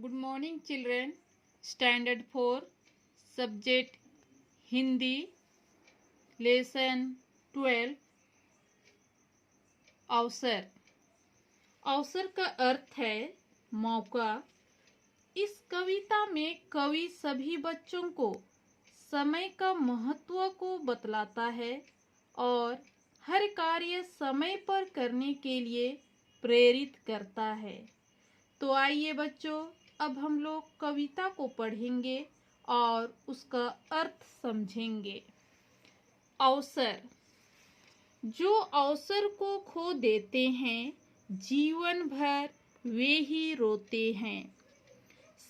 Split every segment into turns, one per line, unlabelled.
Good morning children. Standard 4 Subject Hindi Lesson 12 अवसर। अवसर का अर्थ है मौका। इस कविता में कवि सभी बच्चों को समय का महत्व को बतलाता है और हर कार्य समय पर करने के लिए प्रेरित करता है। तो आइए बच्चों, अब हम लोग कविता को पढ़ेंगे और उसका अर्थ समझेंगे। अवसर। जो अवसर को खो देते हैं, जीवन भर वे ही रोते हैं।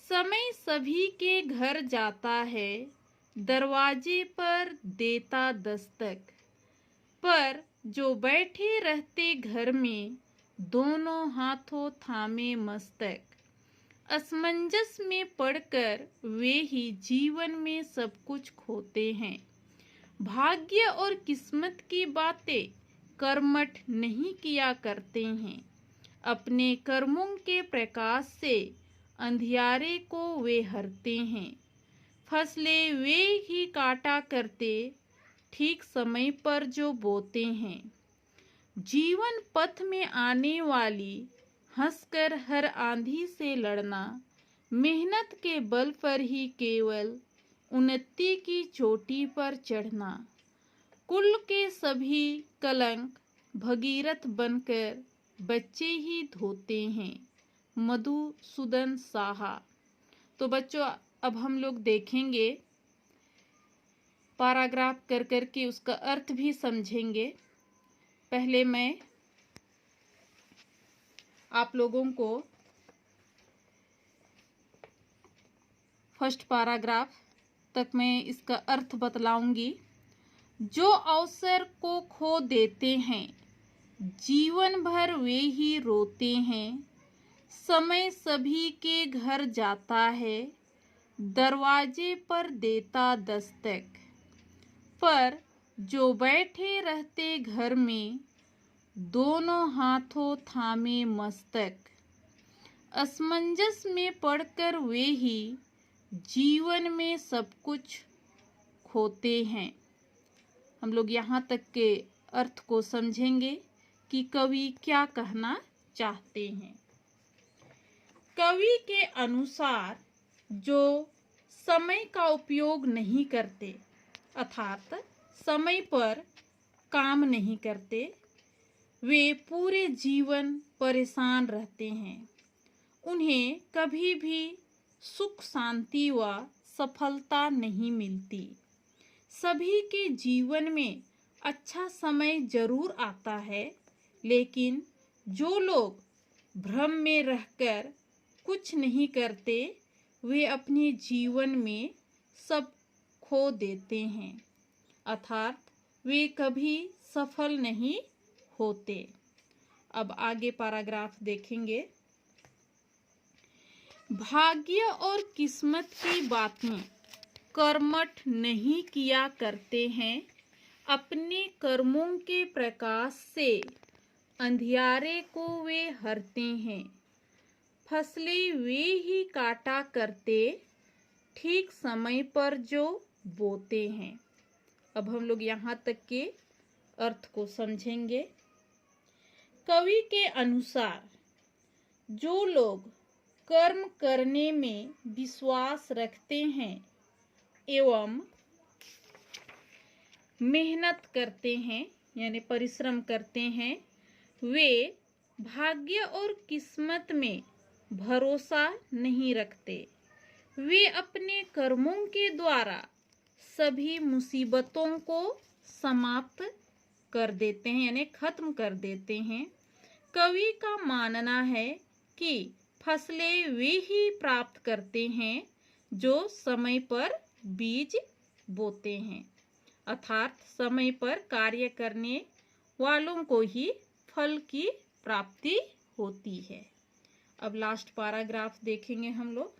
समय सभी के घर जाता है, दरवाजे पर देता दस्तक। पर जो बैठे रहते घर में, दोनों हाथों थामे मस्तक। असमंजस में पड़कर वे ही जीवन में सब कुछ खोते हैं। भाग्य और किस्मत की बातें कर्मठ नहीं किया करते हैं। अपने कर्मों के प्रकाश से अंधियारे को वे हरते हैं। फसलें वे ही काटा करते, ठीक समय पर जो बोते हैं। जीवन पथ में आने वाली हंसकर हर आंधी से लड़ना, मेहनत के बल पर ही केवल उन्नति की चोटी पर चढ़ना। कुल के सभी कलंक भगीरथ बनकर बच्चे ही धोते हैं। मधुसूदन साहा। तो बच्चों, अब हम लोग देखेंगे पैराग्राफ कर करके उसका अर्थ भी समझेंगे। पहले मैं आप लोगों को फर्स्ट पैराग्राफ तक मैं इसका अर्थ बतलाऊंगी। जो अवसर को खो देते हैं, जीवन भर वे ही रोते हैं। समय सभी के घर जाता है, दरवाजे पर देता दस्तक। पर जो बैठे रहते घर में, दोनों हाथों थामे मस्तक। असमंजस में पड़कर वे ही जीवन में सब कुछ खोते हैं। हम लोग यहाँ तक के अर्थ को समझेंगे कि कवि क्या कहना चाहते हैं। कवि के अनुसार जो समय का उपयोग नहीं करते, अर्थात समय पर काम नहीं करते, वे पूरे जीवन परेशान रहते हैं। उन्हें कभी भी सुख शांति व सफलता नहीं मिलती। सभी के जीवन में अच्छा समय जरूर आता है, लेकिन जो लोग भ्रम में रहकर कुछ नहीं करते, वे अपने जीवन में सब खो देते हैं, अर्थात वे कभी सफल नहीं होते। अब आगे पैराग्राफ देखेंगे। भाग्य और किस्मत की बातें कर्मठ नहीं किया करते हैं। अपने कर्मों के प्रकाश से अंधियारे को वे हरते हैं। फसलें वे ही काटा करते, ठीक समय पर जो बोते हैं। अब हम लोग यहाँ तक के अर्थ को समझेंगे। कवि के अनुसार जो लोग कर्म करने में विश्वास रखते हैं एवं मेहनत करते हैं, यानी परिश्रम करते हैं, वे भाग्य और किस्मत में भरोसा नहीं रखते। वे अपने कर्मों के द्वारा सभी मुसीबतों को समाप्त कर देते हैं, यानी खत्म कर देते हैं। कवि का मानना है कि फसलें वे ही प्राप्त करते हैं जो समय पर बीज बोते हैं, अर्थात समय पर कार्य करने वालों को ही फल की प्राप्ति होती है। अब लास्ट पैराग्राफ देखेंगे हम लोग।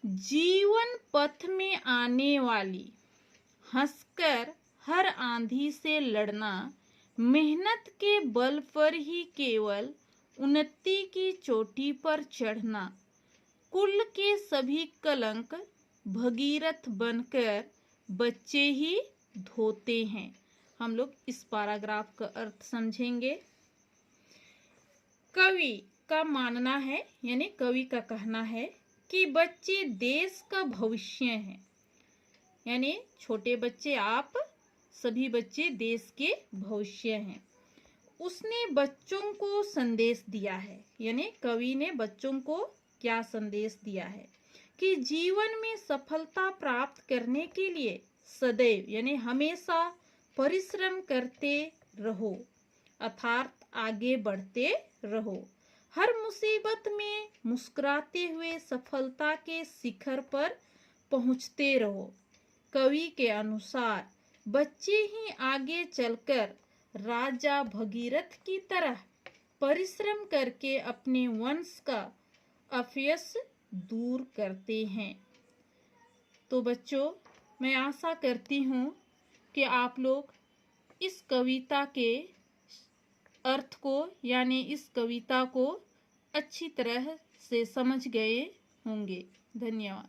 जीवन पथ में आने वाली हंसकर हर आंधी से लड़ना, मेहनत के बल पर ही केवल उन्नति की चोटी पर चढ़ना। कुल के सभी कलंक भगीरथ बनकर बच्चे ही धोते हैं। हम लोग इस पैराग्राफ का अर्थ समझेंगे। कवि का मानना है, यानी कवि का कहना है कि बच्चे देश का भविष्य हैं। यानी छोटे बच्चे, आप सभी बच्चे देश के भविष्य हैं। उसने बच्चों को संदेश दिया है, यानी कवि ने बच्चों को क्या संदेश दिया है कि जीवन में सफलता प्राप्त करने के लिए सदैव, यानी हमेशा परिश्रम करते रहो, अर्थात आगे बढ़ते रहो। हर मुसीबत में मुस्कुराते हुए सफलता के शिखर पर पहुंचते रहो। कवि के अनुसार बच्चे ही आगे चलकर राजा भगीरथ की तरह परिश्रम करके अपने वंश का अपयश दूर करते हैं। तो बच्चों, मैं आशा करती हूँ कि आप लोग इस कविता के अर्थ को, यानी इस कविता को अच्छी तरह से समझ गए होंगे। धन्यवाद।